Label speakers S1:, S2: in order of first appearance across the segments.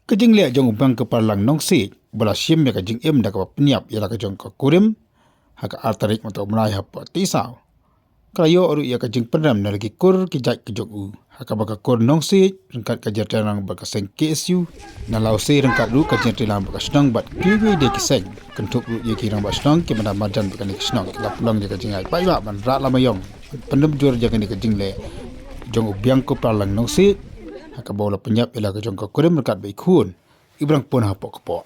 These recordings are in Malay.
S1: Kajing liat jong ubang kepalang nong si bola sim ya kajing im dak peniap ya la kajong ka kurim haka artarik mato menai hapa tisau kalayo oru ya kajing pendam na lagi kur kijak kejok u haka baka kur nong si rengkat kajar terang baka seng KSU na lau si rengkat ru kajar terang baka senang bat kiwi de kiseng kentuk ru ya kirang baka senang ki mana majan baka ni senang kita pulang ya kajing ai pai ba man ra lama yong pendam jur ya kajing le jong ubang kepalang nong si haka bola penyap ila kajong ka kurim rengkat bai khun ibrang pun hapok kepo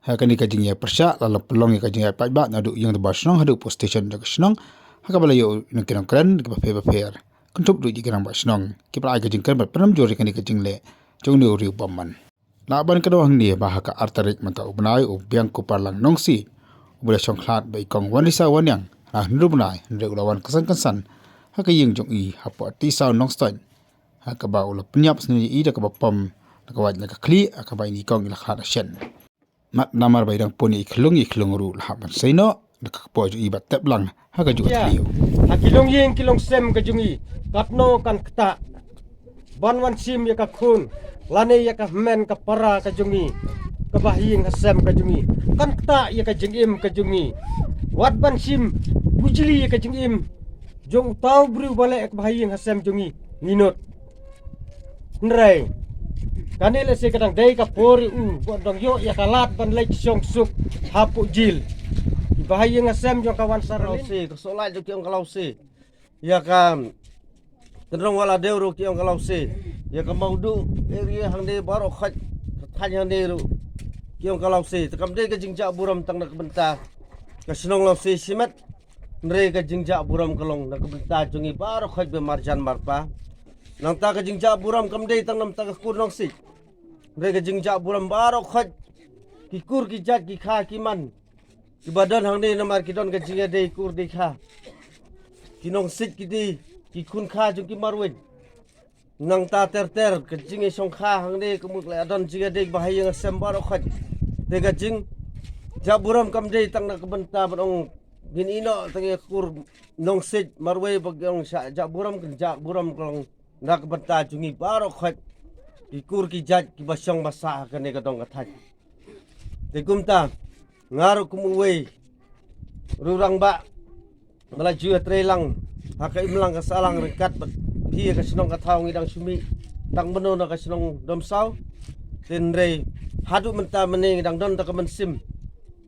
S1: haka ni kajing ya persyak lalu pelong ya kajing ya pai ba na du yang de basnong hadu post station dak senang haka bala yo nak kirang keren ke paper kentup du kirang basnong ki pra kajing keren penam jor kan kajing le jong ni uri paman laban kedua hang ni ba haka artarik mata ubnai ubiang ku parlang nongsi ubula songklat bai kong wanisa wanyang ah nru bunai nru lawan kesan haka yeng jong i hapo tisau nongston haka ba ula penyap sendiri i dak ba pom nakawaj nak kli akabai ni kong ila khada shen mat namar bairang poni ikhlung ru lahaban seino nak po ju ibat teplang haka ju tliu
S2: hakilong yeng kilong sem ka jungi katno kan kta banwan sim ya ka khun lane ya ka men ka para ka jungi ka bahing hasem ka jungi kan kta ya ka jingim ka jungi wat ban sim bujili ya ka jingim jong tau bru bale ka bahing hasem jungi ninot nrai kanile se kadang dei ka pori bodong yo ya kalat ban lek song suk hapu jil bahaya ngasem jong kawan sarau se ko solai jo kiong kalau se ya kam tendrong wala deuro kiong kalau se ya ka maudu area hang de baro khat than hang de ru kiong kalau se kam de ka jingja buram tang nak benta ka senong lau se simat nre ka jingja buram kalong nak benta jongi baro khat be marjan marpa nang ta ka jingja buram kam de tang nam ta ka kur nong si nre ka jingja buram baro khat ki kur ki jat ki kha ki man ki badan hang ni namar ki don ka jinga de kur de kha ki nong sit ki di ki kun kha jung ki marwin nang ta ter ka jinga song kha hang ni ku muk la don jinga de bahaya ngasem baro khat de ka jing jaburam kam de tang na ka benta barong bin ino tang kur nong sit marwe bagyong sa jaburam kalong nak benta jungi baro khat ki kur ki jat ki basong basa ka ne ka dong ka thai de kumta ngaru kumuwe rurang ba melaju trelang haka imlang ka salang rekat phi ka sinong ka thau ngidang sumi tang beno na ka sinong domsau tinre hadu menta mene ngidang don ta ka mensim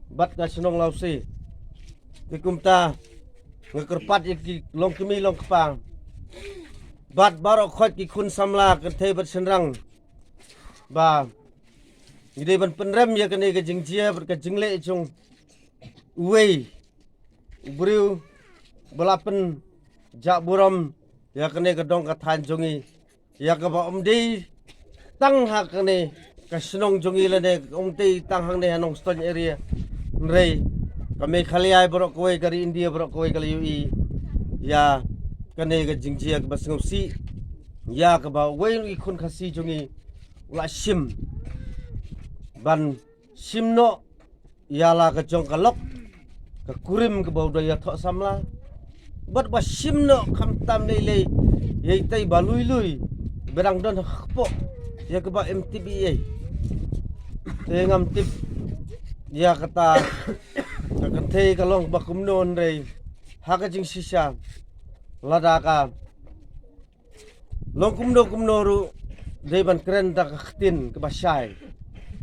S2: bat ka sinong lausi dikumta ngekerpat ki long kemi long kepang bat baro khot ki kun samla ka the bat senrang ba ide ban penrem ya kene ka jingjia ber ka jingle chung uwei buriu belapen jak buram ya kene ka dong ka than jongi ya ka ba omdi tang ha kene ka snong jongi la ne omti tang hang ne hanong stone area rei kami khaliai borok koi kari India borok koi kali UI ya kene ka jingjia ka basngom si ya ka ba wei khun khasi jongi la sim ban simno yala ka jong kalok ka kurim ka bau daya thok samla bat ba simno kham tam nei le yei tai balui lui berang don khpo ya ka ba MTBA te ngam tip ya kata ka kathe ka long ba kumnon re ha ka jing sisa lada ka long kumno ru dei ban kren ta ka khtin ka ba shai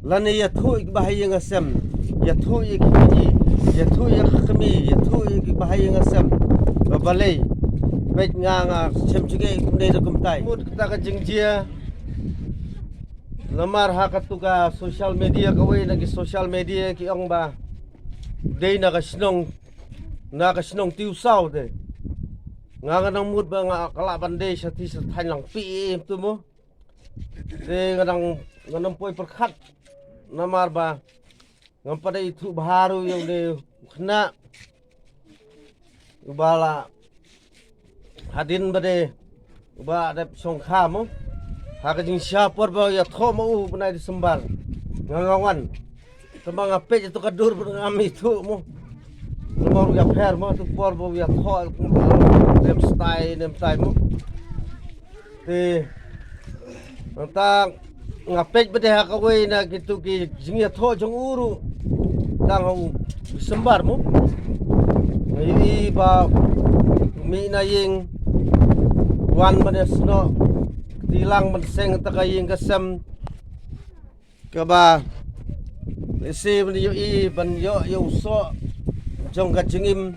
S2: lane ya thui bahaya ngasem ya thui ki ya thui khami ya thui ki bahaya ngasem balai bet nga sem chige kumde da kumtai mut kita ka jingjia lamar ha ka tuga social media ka we na ki social media ki ong ba dei na ka snong tiu sau de nga nang mut ba nga kala bande sa ti sa than lang pi tu mo de nga nang poi perkhat namar ba ngam pada itu baru yang de kena ubala hadin bade uba ada songkha mo ha ka jing syapor ba ya tho mo bunai di sembar ngangawan Tambang apik itu kadur berngami itu mo. Lemor ya per mo tu por bo ya tho nem style mo. Thì ta ngapek bede hakawai na gitu ki jingya tho jong uru tang hong sembar mo. Ini ba mi na ying wan manesno tilang menseng takaying kasam kaba isi ban yo i ban yo so jong ka jingim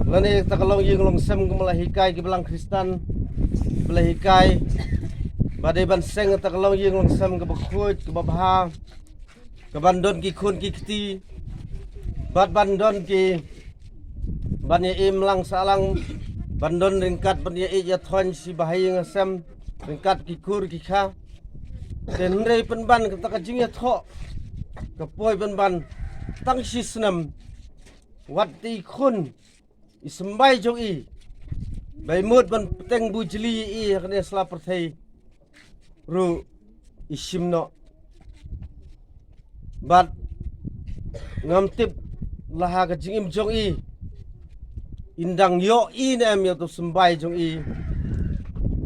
S2: lani takalong ying long sem kemalahikai ki belang Kristen belahikai badai ban seng takalong ying long sem ke bakhut ke babha ke bandon ki khun ki kti bad bandon ki ban ye im lang salang bandon ringkat ban ye ya thon si bahai ngasem ringkat ki kur ki kha den rei pen ban ka ta jing ya tho ka poi ban ban tang si snam wat ti khun ismbai jong i bai mut ban teng bu jli i kane sla perthei ru isimno bat ngam tip laha ka jingim jong i indang yo i nem yo to sembai jong i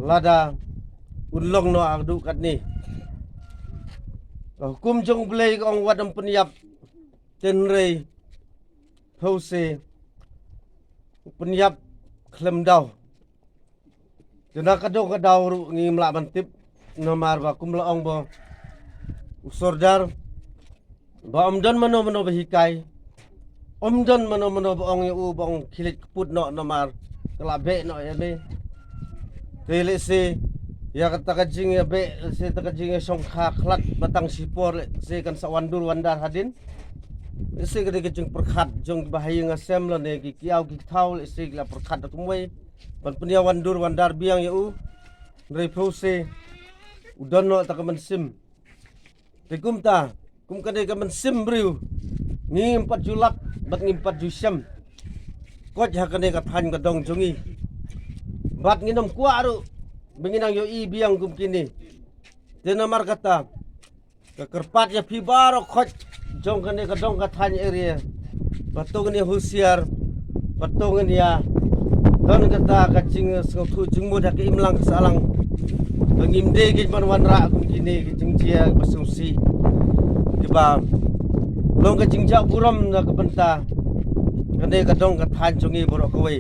S2: lada unlong no adu kat ni kum jong blei ong wadam penyap tenrei hose penyap klem daw jena kadau ru ngi mla bantip nomar ba kum la ong bo usordar ba omdan mano behikai omdan mano ong yu bong khilit put no nomar kalabe no ya be tele se ya kata kajing ya be se takajing song kha khlat batang sipor se kan sawandur wandar hadin se gede kajing perkhat jong bahaya ngasem lo ne ki kiau ki thau se la perkhat tumwe ban punya wandur wandar biang ya u rei pose udon no takaman sim tekum ta kum kade kaman sim briu ni 4 julak bat ni 4 jusam kot ha kade ka than ka dong jongi bat nginom kwa ru benginang yo i biang kum kini denamar kata kekerpat ya pibaro khot jong kane ka dong ka than area batung ni husiar batung ni ya don kata kacing sengtu jingmu dak imlang salang bengimde ki manwan ra kum kini ki jingcia basungsi kiba long ka jingja buram na ka benta kane ka dong ka than jongi borok kawai